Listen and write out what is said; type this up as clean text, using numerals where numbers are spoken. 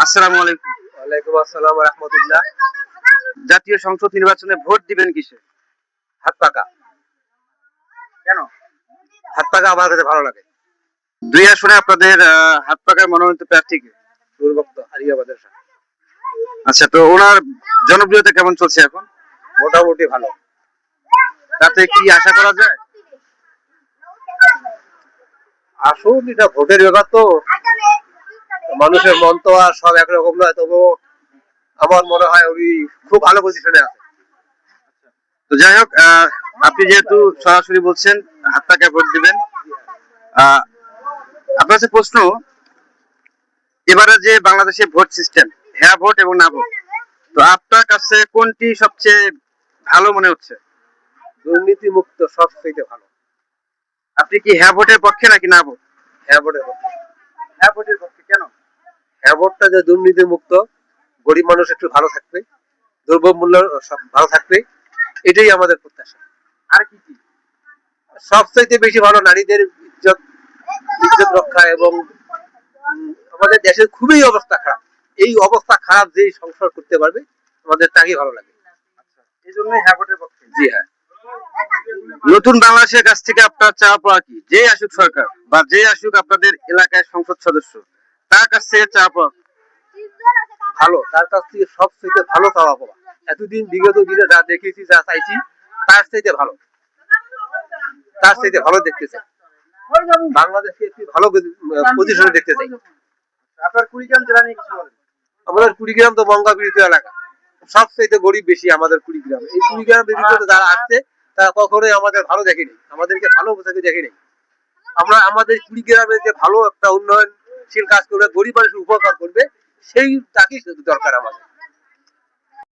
আসসালামু আলাইকুম। ওয়ালাইকুম আসসালাম ওয়া রাহমাতুল্লাহ। জাতীয় সংসদ নির্বাচনে ভোট দিবেন কিসে? হাত পাকা। কেন? হাত পাকা আমার কাছে ভালো লাগে। দুই আসনে আপনাদের হাত পাকার মনোনীত প্রার্থীকে। দুর্ভক্ত আলিয়া মাদ্রাসা। আচ্ছা, তো ওনার জনপ্রিয়তা কেমন চলছে এখন? মোটামুটি ভালো। তাতে কি আশা করা যায়? আসুন, এটা ভোটের ব্যাপার তো, মানুষের মন তো আর সব একরকম নয়, তবুও আমার মনে হয় উনি খুব ভালো পজিশনে আছে। তো যাই হোক, আপনি যেহেতু সরাসরি বলছেন হাত পাকায় ভোট দিবেন, আপনার কাছে প্রশ্ন, এবারে যে বাংলাদেশে ভোট সিস্টেম, হ্যাঁ ভোট এবং না ভোট, তো আপনার কাছে কোনটি সবচেয়ে ভালো মনে হচ্ছে? দুর্নীতি মুক্ত সবচেয়ে ভালো। আপনি কি হ্যাঁ ভোটের পক্ষে নাকি না ভোট? হ্যাঁ ভোটের পক্ষে। হ্যাঁ ভোটের পক্ষে। কেন? হ্যাঁ ভোটটা যে দুর্নীতি মুক্ত, গরিব মানুষ একটু ভালো থাকবে, দ্রব্যমূল্য সব ভালো থাকবে, এটাই আমাদের প্রত্যাশা। আর কি কি? সবচাইতে বেশি ভালো নারীদের ইজ্জত ইজ্জত রক্ষা, এবং আমাদের দেশের খুবই অবস্থা খারাপ, এই অবস্থা খারাপ যেই সংসার করতে পারবে আমাদের তাকেই ভালো লাগে। এই জন্যই হ্যাঁ ভোটের পক্ষে। জি হ্যাঁ। নতুন বাংলাদেশের কাছ থেকে আপনার চাওয়া পাওয়া কি? যে আসুক সরকার বা যে আসুক আপনাদের এলাকায় সংসদ সদস্য, তার কাছ থেকে চাওয়া পাওয়া ভালো, তার কাছ থেকে সবচেয়ে ভালো চাওয়া পাওয়া। এতদিন বিগত দিনে যা দেখেছি, যা চাইছি, তার চাইতে ভালো, তার চাইতে ভালো দেখতে চাই। বাংলাদেশকে একটি ভালো পজিশনে দেখতে চাই। আপনার কুড়িগ্রাম জেলা নিয়ে কিছু বলেন। আমাদের কুড়িগ্রাম তো গঙ্গা পীড়িত এলাকা, সবচাইতে গরিব বেশি আমাদের কুড়িগ্রাম। এই কুড়িগ্রামের ভিতরে যারা আসছে তারা কখনোই আমাদের ভালো দেখেনি, আমাদেরকে ভালো বোঝাতে দেখেনি। আমরা আমাদের কুড়িগ্রামে যে ভালো একটা উন্নয়নশীল কাজ করবে, গরিব মানুষের উপকার করবে, সেই তাকেই দরকার আমাদের।